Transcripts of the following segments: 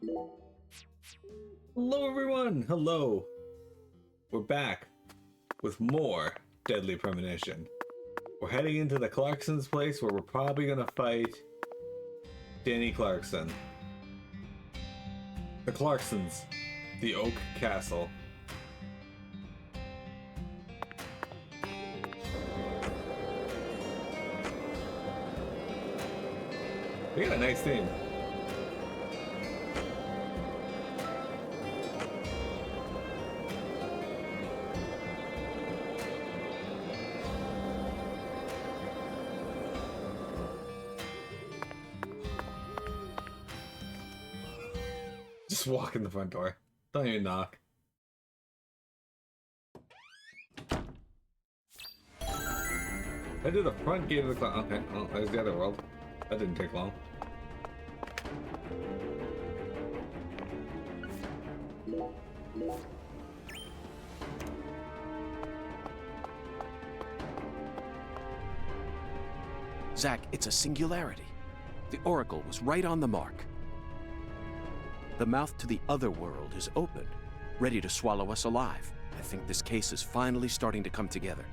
Hello everyone! Hello! We're back with more Deadly Premonition. We're heading into the Clarkson's place where we're probably gonna fight Danny Clarkson. The Clarksons. The Oak Castle. We got a nice theme. Just walk in the front door. Don't even knock. I did the front gate of the clock. Okay, well, there's the other world. That didn't take long. Zack, it's a singularity. The Oracle was right on the mark. The mouth to the other world is open, ready to swallow us alive. I think this case is finally starting to come together.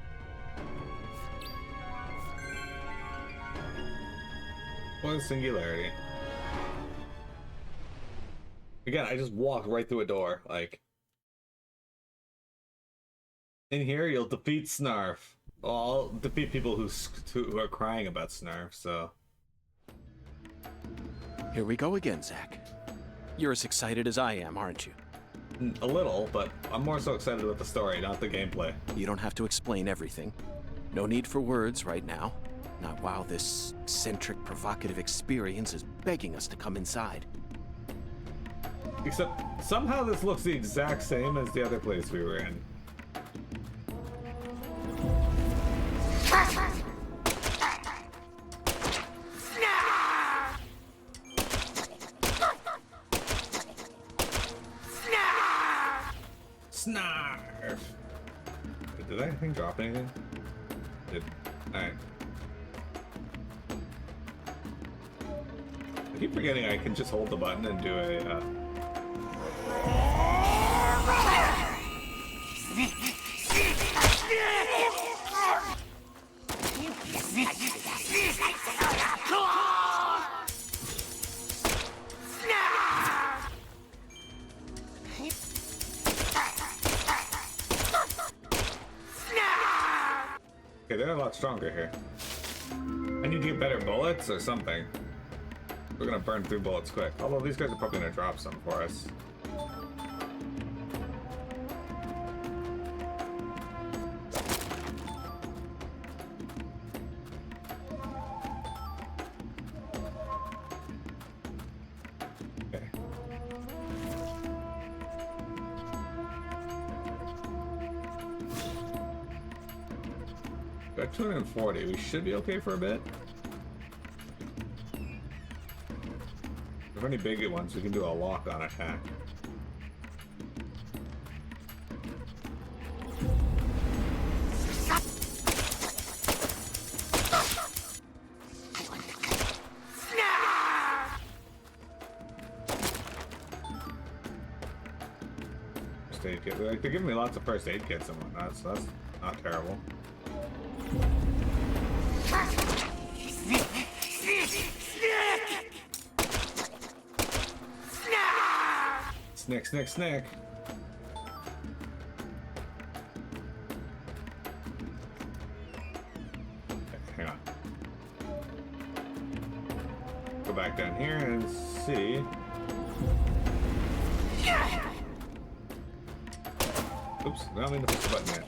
What a singularity. Again, I just walked right through a door, like... In here, you'll defeat Snarf. Well, I'll defeat people who are crying about Snarf, so... Here we go again, Zack. You're as excited as I am, aren't you? A little, but I'm more so excited about the story, not the gameplay. You don't have to explain everything. No need for words right now. Not while this eccentric, provocative experience is begging us to come inside. Except, somehow this looks the exact same as the other place we were in. Snarf! Did that thing drop anything? Did. Alright. I keep forgetting I can just hold the button and do a, Okay, they're a lot stronger here. I need to get better bullets or something. We're gonna burn through bullets quick. Although these guys are probably gonna drop some for us. Okay. Got 240. We should be okay for a bit. If any big ones, we can do a lock-on attack. First aid kit. Like, they're giving me lots of first aid kits and whatnot, so that's not terrible. Snick, snick, snick. Okay, hang on. Go back down here and see. Oops, I don't mean to push the button yet.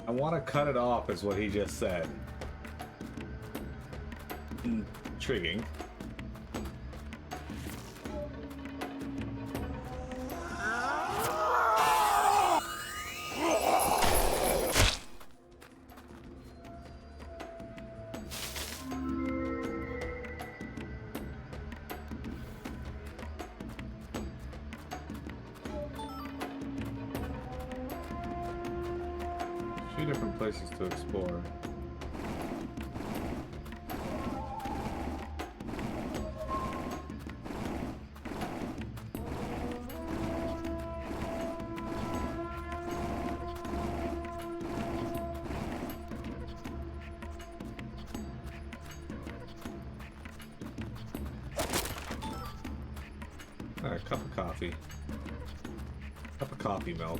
I want to cut it off, is what he just said. Intriguing. few different places to explore. Alright, cup of coffee. Cup of coffee milk.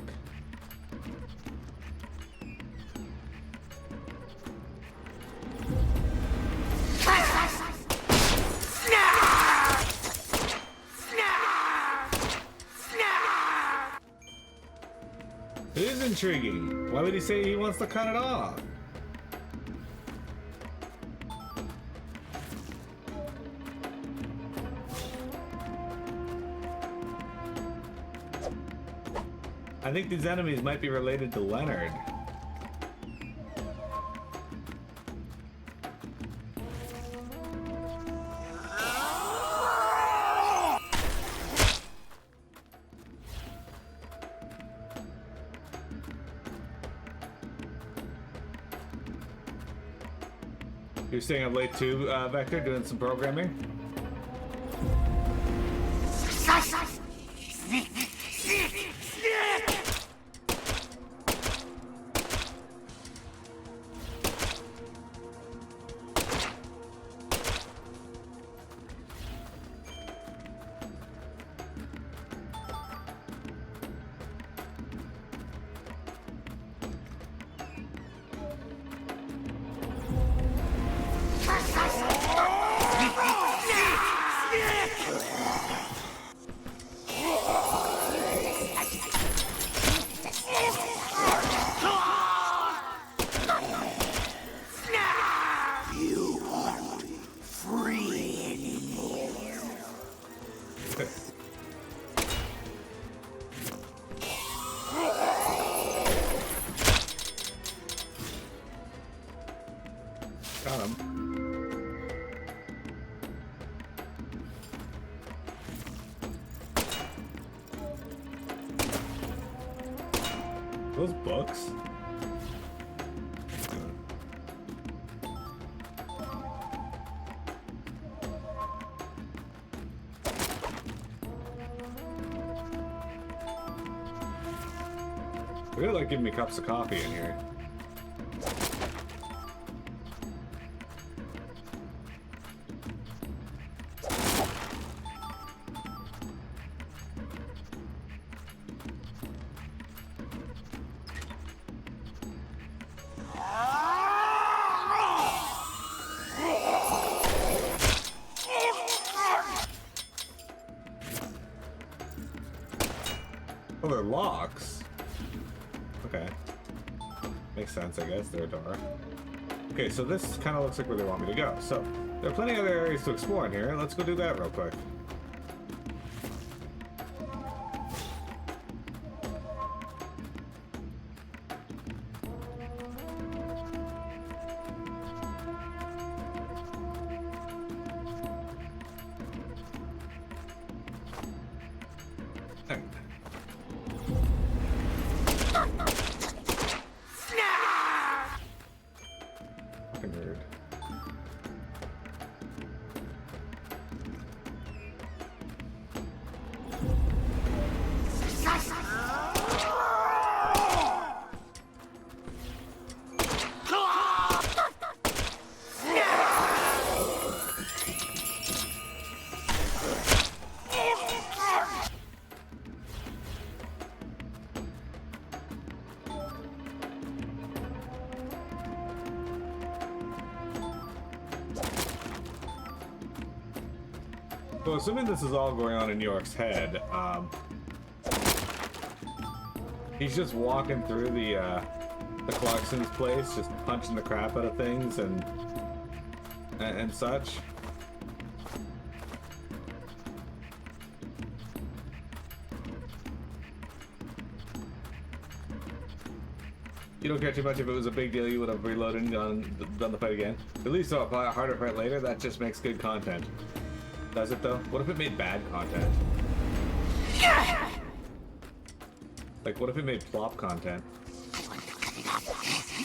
It is intriguing. Why would he say he wants to cut it off? I think these enemies might be related to Leonard. You're staying up late too, Vector, doing some programming? Got him. Those books? They really like giving me cups of coffee in here. Oh, they're locks. Okay. Makes sense, I guess. They're a door. Okay, so this kind of looks like where they want me to go. So, there are plenty of other areas to explore in here. Let's go do that real quick. Fucking weird. So assuming this is all going on in York's head, he's just walking through the Clarkson's place, just punching the crap out of things and such. You don't care too much. If it was a big deal, you would have reloaded and done the fight again. At least a harder fight later, that just makes good content. Does it though? What if it made bad content? Like, what if it made plop content? I want to cut it off.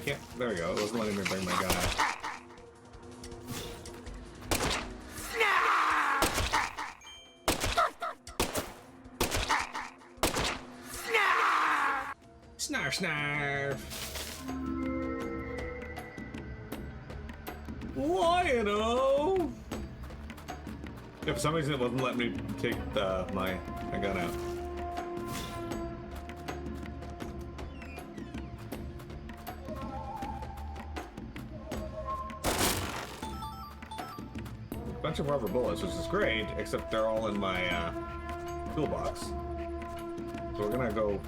Yeah, there we go. It wasn't letting me bring my gun out. Snarf, snarf. Lion-o! Yeah, for some reason it wasn't letting me take my gun out. Bunch of rubber bullets, which is great, except they're all in my toolbox. So we're gonna go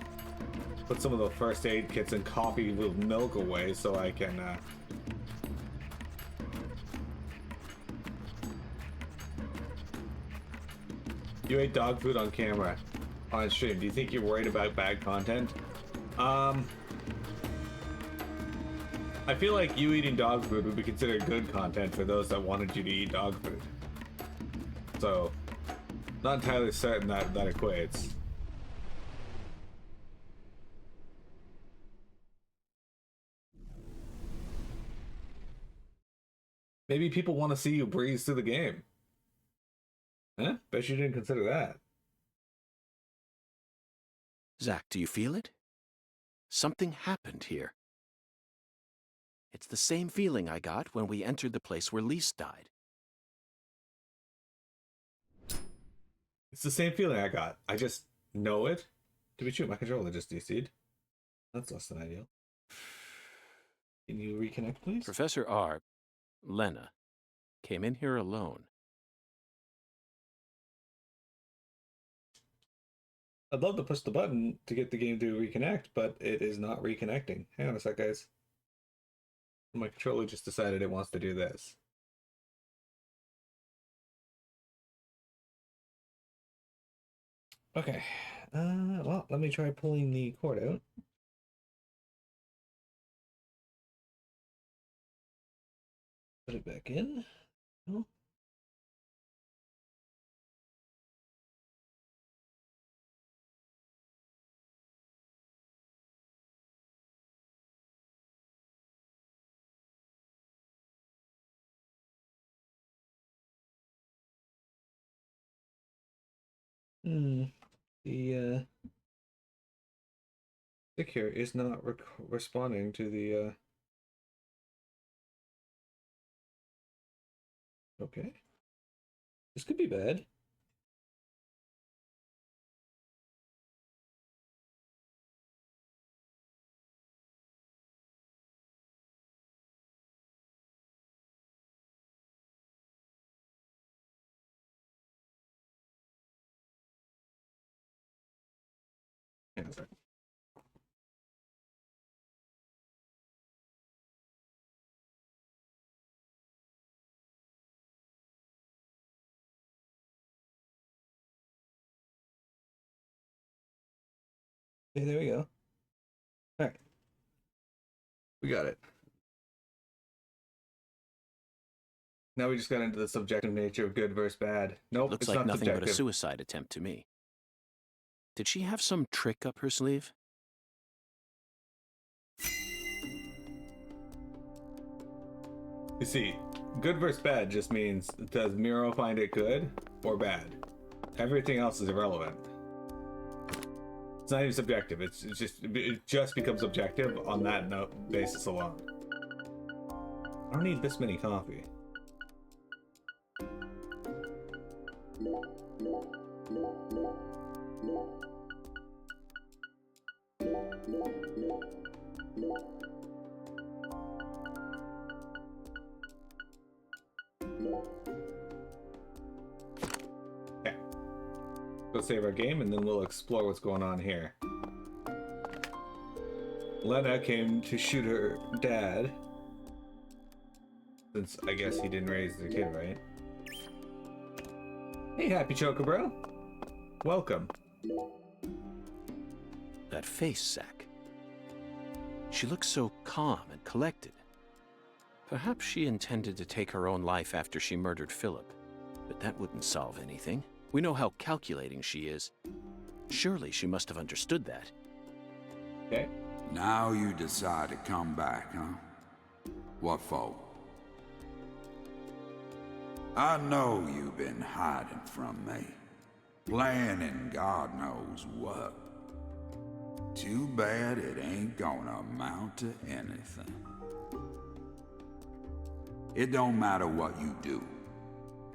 put some of the first aid kits and coffee with milk away so I can You ate dog food on camera on stream. Do you think you're worried about bad content? I feel like you eating dog food would be considered good content for those that wanted you to eat dog food. So, not entirely certain that that equates. Maybe people want to see you breeze through the game. Huh? Bet you didn't consider that. Zach, do you feel it? Something happened here. It's the same feeling I got when we entered the place where Lise died. It's the same feeling I got. I just know it. To be true, my controller just DC'd. That's less than ideal. Can you reconnect, please? Professor R, Lena, came in here alone. I'd love to push the button to get the game to reconnect, but it is not reconnecting. Hang on a sec, guys. My controller just decided it wants to do this. Okay. Well, let me try pulling the cord out. Put it back in. Oh. The stick here is not responding to the okay. This could be bad. Hang on a sec. Okay, there we go. All right. We got it. Now we just got into the subjective nature of good versus bad. Nope, Looks it's like not nothing subjective. but a suicide attempt to me. Did she have some trick up her sleeve? You see, good versus bad just means, does Miro find it good or bad? Everything else is irrelevant. It's not even subjective. It just becomes objective on that basis alone. I don't need this many coffee. Okay. Go save our game and then we'll explore what's going on here. Lena came to shoot her dad. Since I guess he didn't raise the kid, right? Hey, Happy Chocobro. Welcome. That face, Zach. She looks so calm and collected. Perhaps she intended to take her own life after she murdered Philip, but that wouldn't solve anything. We know how calculating she is. Surely she must have understood that. Okay. Now you decide to come back, huh? What for? I know you've been hiding from me, planning God knows what. Too bad it ain't gonna amount to anything. It don't matter what you do.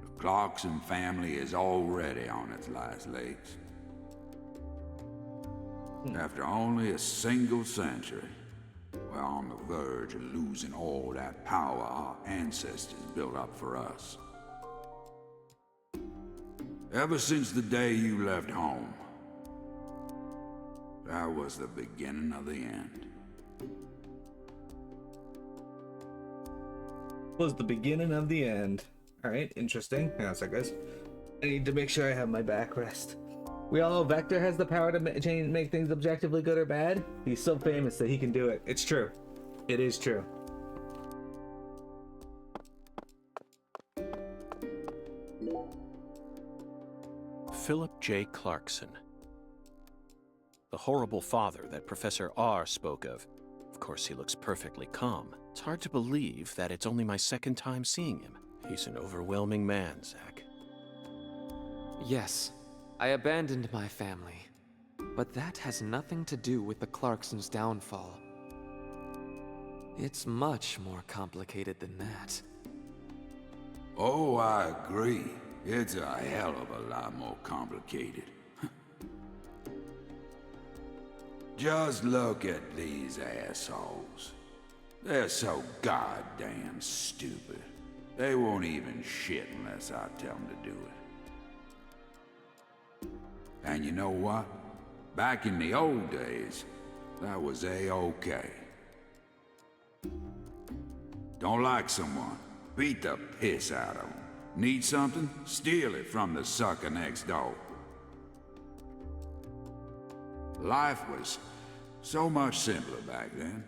The Clarkson family is already on its last legs. After only a single century, we're on the verge of losing all that power our ancestors built up for us. Ever since the day you left home, that was the beginning of the end. Was the beginning of the end. Alright, interesting. Hang on a sec, guys. I need to make sure I have my backrest. We all know Vector has the power to make things objectively good or bad. He's so famous that he can do it. It's true. It is true. Philip J. Clarkson. The horrible father that Professor R spoke of. Of course, he looks perfectly calm. It's hard to believe that it's only my second time seeing him. He's an overwhelming man, Zach. Yes, I abandoned my family. But that has nothing to do with the Clarksons' downfall. It's much more complicated than that. Oh, I agree. It's a hell of a lot more complicated. Just look at these assholes. They're so goddamn stupid. They won't even shit unless I tell them to do it. And you know what? Back in the old days, that was A-okay. Don't like someone, beat the piss out of them. Need something? Steal it from the sucker next door. Life was so much simpler back then.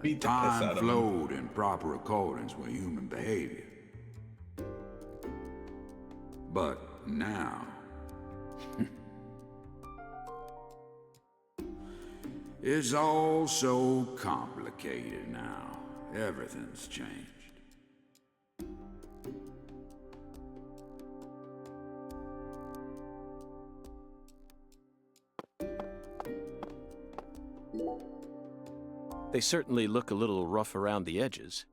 Beat the piss out Time of him. flowed in proper accordance with human behavior. But now... it's all so complicated now. Everything's changed. They certainly look a little rough around the edges.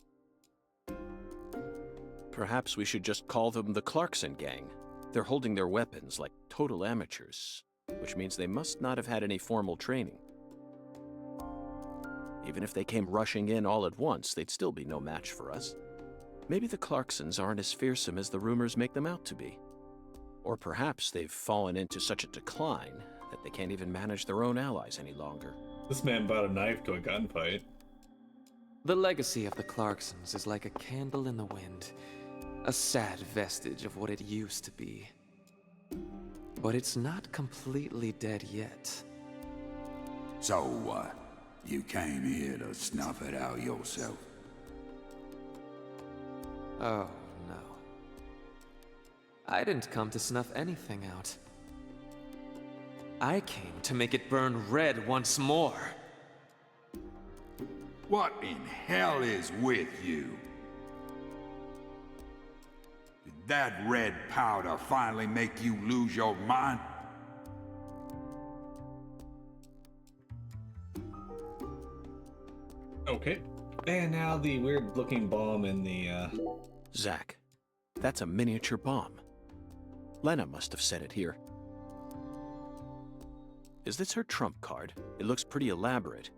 Perhaps we should just call them the Clarkson gang. They're holding their weapons like total amateurs, which means they must not have had any formal training. Even if they came rushing in all at once, they'd still be no match for us. Maybe the Clarksons aren't as fearsome as the rumors make them out to be. Or perhaps they've fallen into such a decline that they can't even manage their own allies any longer. This man brought a knife to a gunfight. The legacy of the Clarksons is like a candle in the wind, a sad vestige of what it used to be. But it's not completely dead yet. So what? You came here to snuff it out yourself? Oh, no. I didn't come to snuff anything out. I came to make it burn red once more. What in hell is with you? Did that red powder finally make you lose your mind? Okay. And now the weird looking bomb in the Zach, that's a miniature bomb. Lena must have set it here. Is this her trump card? It looks pretty elaborate.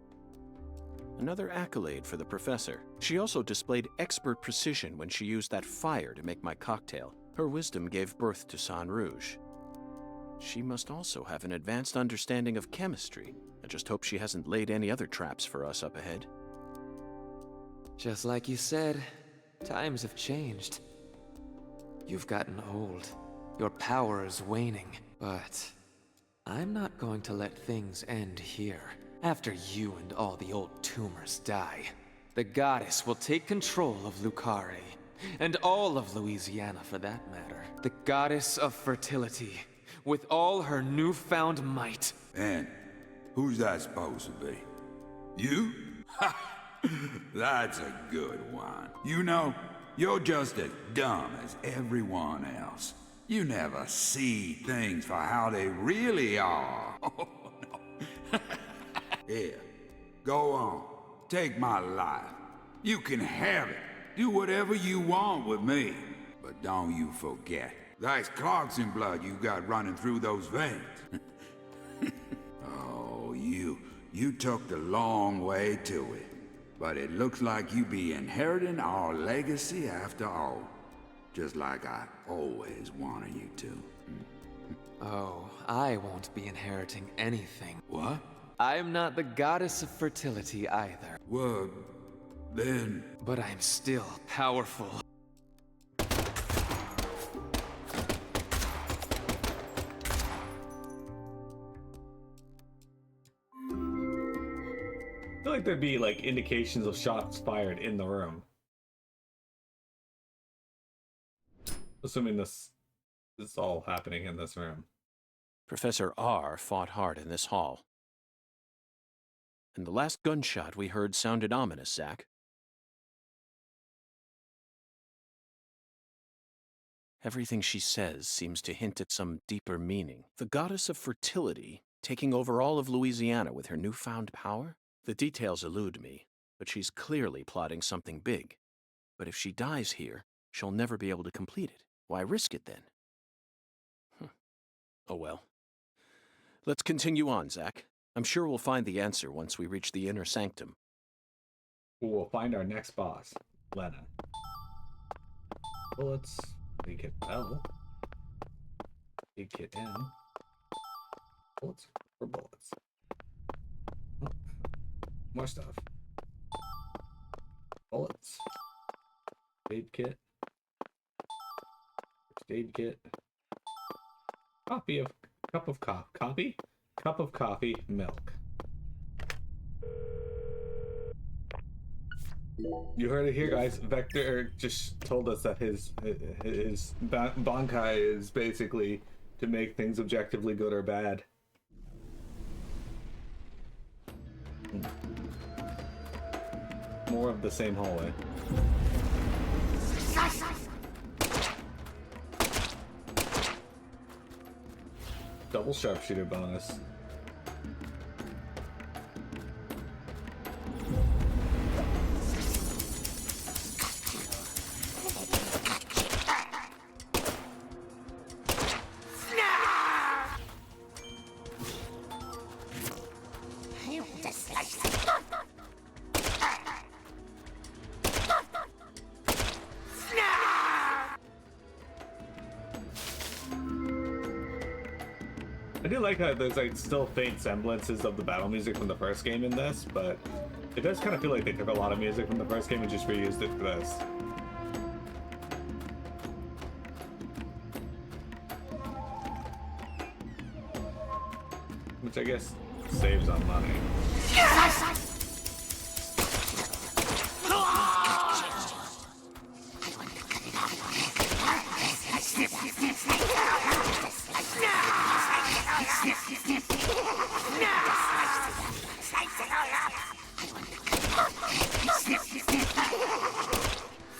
Another accolade for the professor. She also displayed expert precision when she used that fire to make my cocktail. Her wisdom gave birth to San Rouge. She must also have an advanced understanding of chemistry. I just hope she hasn't laid any other traps for us up ahead. Just like you said, times have changed. You've gotten old. Your power is waning. But I'm not going to let things end here. After you and all the old tumors die, the goddess will take control of Lucare, and all of Louisiana for that matter. The goddess of fertility, with all her newfound might. And Who's that supposed to be? You? Ha! That's a good one. You know, you're just as dumb as everyone else. You never see things for how they really are. Oh, no. Here, go on. Take my life. You can have it. Do whatever you want with me. But don't you forget, that's Clarkson blood you got running through those veins. Oh, you took the long way to it. But it looks like you be inheriting our legacy after all. Just like I always wanted you to. Oh, I won't be inheriting anything. What? I'm not the goddess of fertility either. Well, then... But I'm still powerful. I feel like there'd be like indications of shots fired in the room. Assuming this is all happening in this room. Professor R fought hard in this hall. And the last gunshot we heard sounded ominous, Zack. Everything she says seems to hint at some deeper meaning. The goddess of fertility taking over all of Louisiana with her newfound power? The details elude me, but she's clearly plotting something big. But if she dies here, she'll never be able to complete it. Why risk it then? Oh well. Let's continue on, Zack. I'm sure we'll find the answer once we reach the inner sanctum. We'll find our next boss, Lena. Bullets. Big hit L. Big hit M. Bullets for bullets. Oh, more stuff. Bullets. Aid kit. First aid kit. Copy of cup of coffee. Cup of coffee, milk. You heard it here, guys. Vector just told us that his Bankai is basically to make things objectively good or bad. More of the same hallway. Double sharpshooter bonus. I do like how there's like still faint semblances of the battle music from the first game in this, but it does kind of feel like they took a lot of music from the first game and just reused it for this. Which I guess saves on money.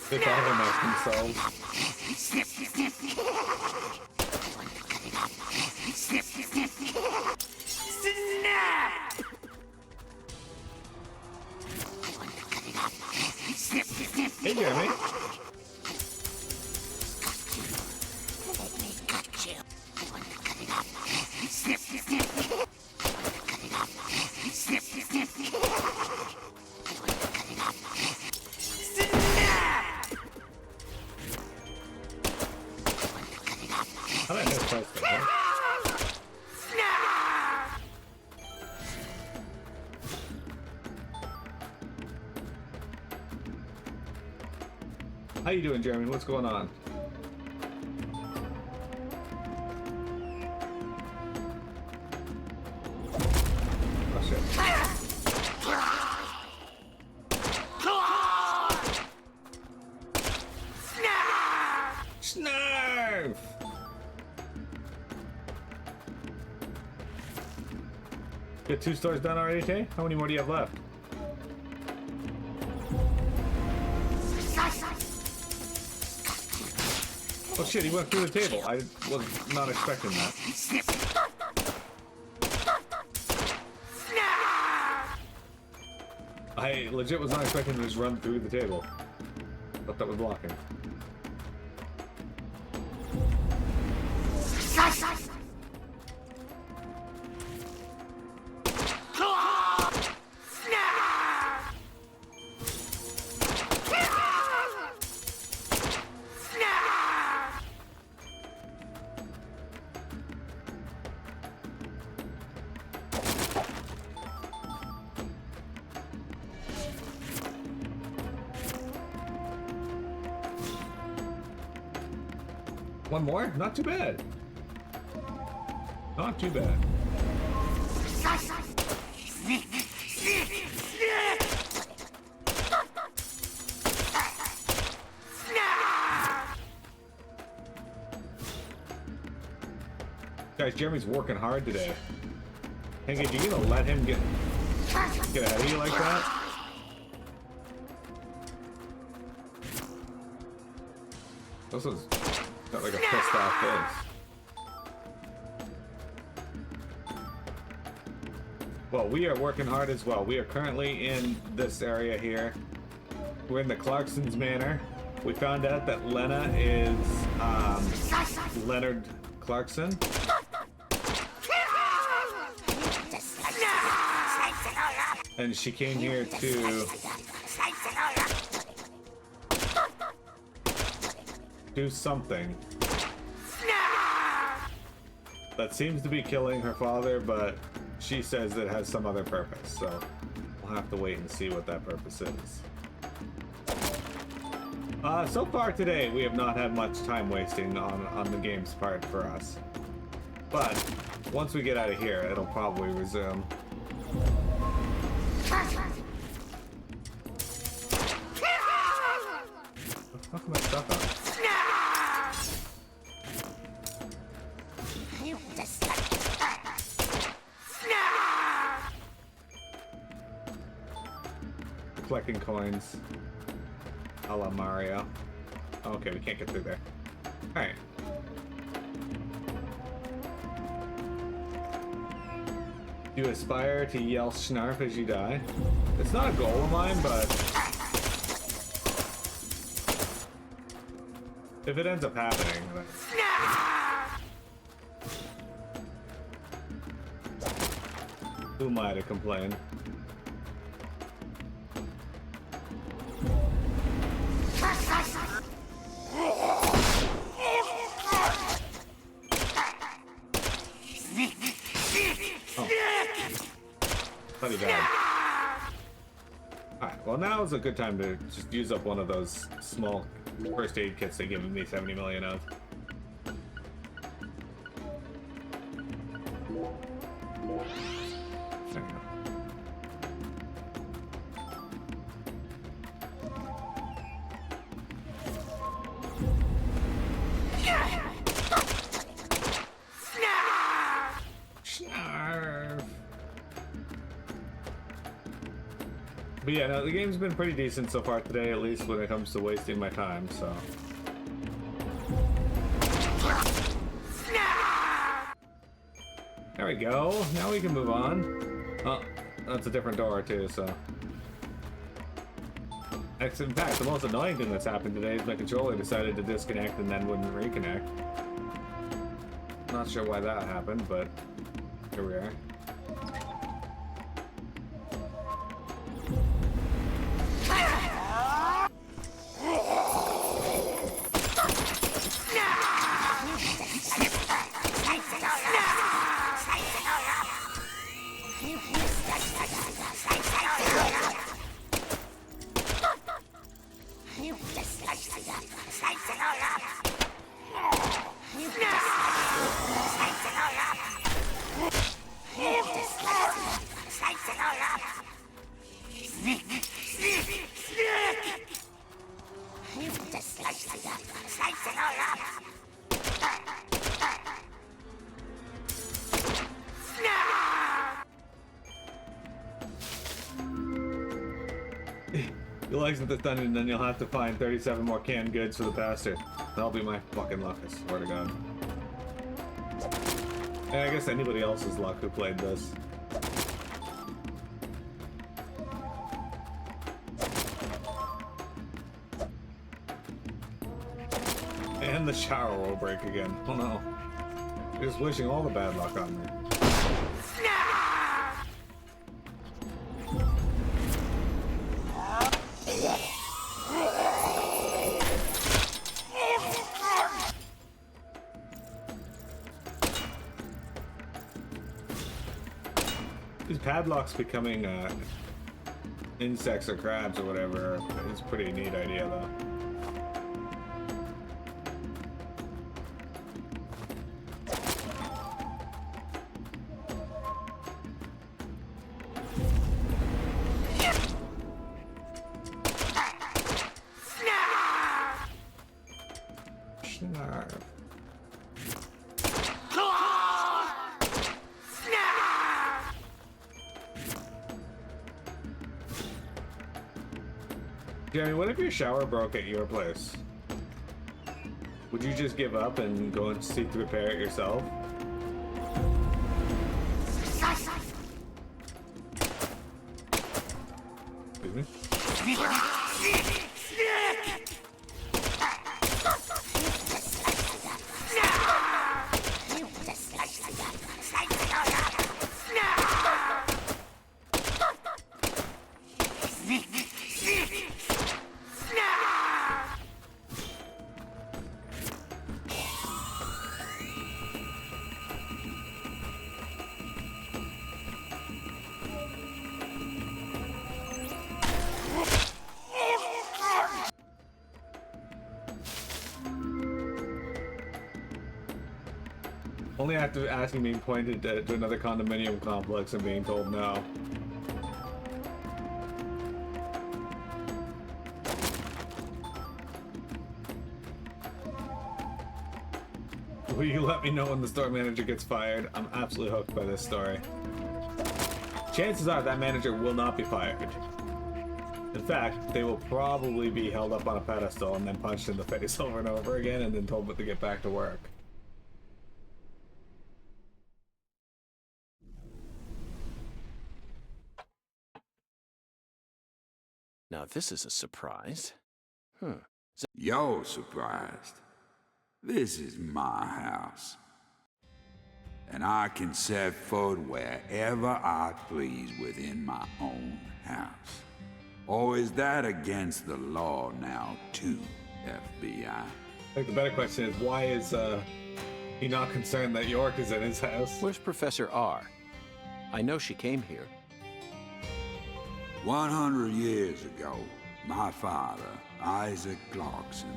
They thought of themselves. Hey, Jeremy. I don't know if that's good, huh? How you doing, Jeremy? What's going on? Oh shit. Snarf! Get 2 stores done already, Tay? How many more do you have left? Oh shit, he went through the table. I was not expecting that. I legit was not expecting to just run through the table. Thought that was blocking. One more? Not too bad. Not too bad. Guys, Jeremy's working hard today. Hank, you gonna let him get out of you like that? This was got like a pissed off face. Well, we are working hard as well. We are currently in this area here. We're in the Clarkson's Manor. We found out that Lena is Leonard Clarkson. And she came here to do something that seems to be killing her father, but she says it has some other purpose, so we'll have to wait and see what that purpose is. So far today, we have not had much time wasting on the game's part for us. But once we get out of here, it'll probably resume. How come I stuck on it? Collecting coins a la Mario. Okay, we can't get through there. Alright. You aspire to yell snarf as you die. It's not a goal of mine, but if it ends up happening, then... who am I to complain? Bloody bad. Alright, well now is a good time to just use up one of those small first aid kits they give me 70 million of. There we go. But yeah, no, the game's been pretty decent so far today, at least when it comes to wasting my time, so. There we go. Now we can move on. Oh, that's a different door too, so. In fact, the most annoying thing that's happened today is my controller decided to disconnect and then wouldn't reconnect. Not sure why that happened, but here we are. You'll exit this dungeon, and then you'll have to find 37 more canned goods for the bastard. That'll be my fucking luck, I swear to God. And I guess anybody else's luck who played this. And the shower will break again. Oh no. You're just wishing all the bad luck on me. These padlocks becoming insects or crabs or whatever is a pretty neat idea though. Jeremy, what if your shower broke at your place? Would you just give up and go and seek to repair it yourself? Excuse me? Only after asking being pointed to another condominium complex and being told no. Will you let me know when the store manager gets fired? I'm absolutely hooked by this story. Chances are that manager will not be fired. In fact, they will probably be held up on a pedestal and then punched in the face over and over again and then told to get back to work. Now this is a surprise. You're surprised. This is my house. And I can set foot wherever I please within my own house. Or is that against the law now, too, FBI? I think the better question is, why is he not concerned that York is in his house? Where's Professor R? I know she came here. 100 years ago, my father, Isaac Clarkson,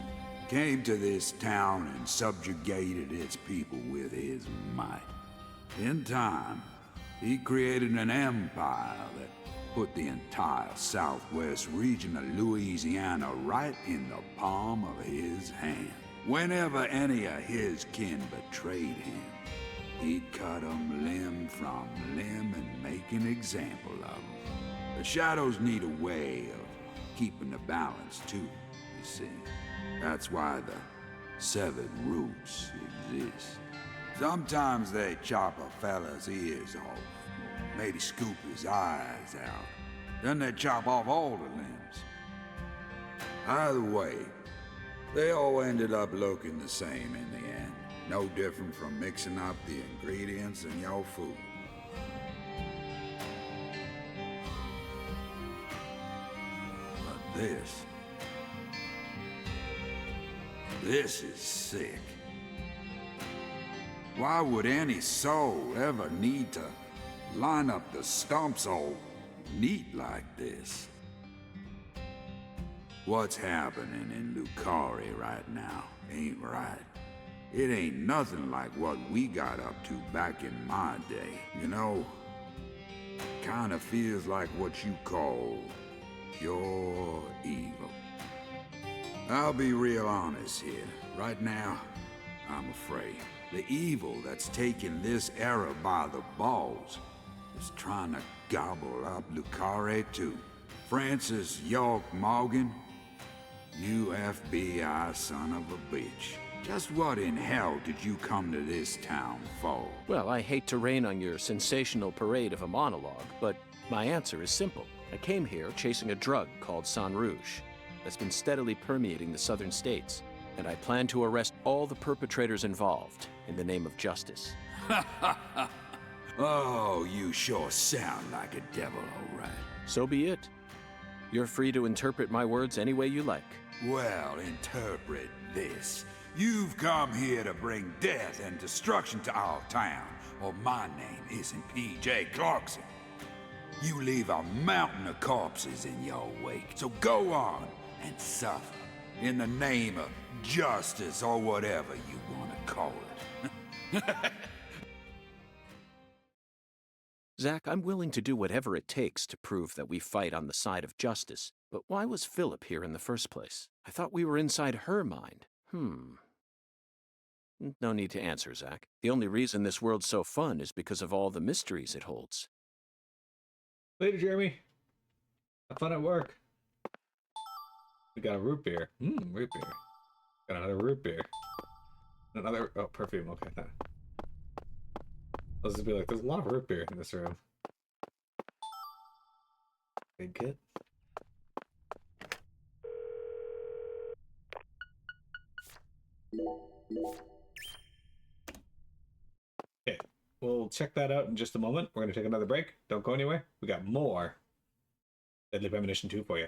came to this town and subjugated its people with his might. In time, he created an empire that put the entire southwest region of Louisiana right in the palm of his hand. Whenever any of his kin betrayed him, he'd cut them limb from limb and make an example of them. The shadows need a way of keeping the balance, too, you see. That's why the severed roots exist. Sometimes they chop a fella's ears off, maybe scoop his eyes out. Then they chop off all the limbs. Either way, they all ended up looking the same in the end. No different from mixing up the ingredients in your food. But this is sick. Why would any soul ever need to line up the stumps all neat like this? What's happening in Lucari right now ain't right. It ain't nothing like what we got up to back in my day. You know, kinda feels like what you call pure evil. I'll be real honest here. Right now, I'm afraid. The evil that's taking this era by the balls is trying to gobble up Lucari too. Francis York Morgan, you FBI son of a bitch. Just what in hell did you come to this town for? Well, I hate to rain on your sensational parade of a monologue, but my answer is simple. I came here chasing a drug called Sang Rouge that's been steadily permeating the southern states, and I plan to arrest all the perpetrators involved in the name of justice. Oh, you sure sound like a devil, all right. So be it. You're free to interpret my words any way you like. Well, interpret this. You've come here to bring death and destruction to our town, or my name isn't P.J. Clarkson. You leave a mountain of corpses in your wake, so go on and suffer in the name of justice or whatever you want to call it. Zach, I'm willing to do whatever it takes to prove that we fight on the side of justice. But why was Philip here in the first place? I thought we were inside her mind. No need to answer, Zach. The only reason this world's so fun is because of all the mysteries it holds. Later, Jeremy. Have fun at work. We got a root beer. Root beer. Got another root beer. Another, oh, perfume. Okay. I'll just be like, there's a lot of root beer in this room. Big kid. Okay, we'll check that out in just a moment. We're going to take another break. Don't go anywhere. We got more Deadly Premonition 2 for you.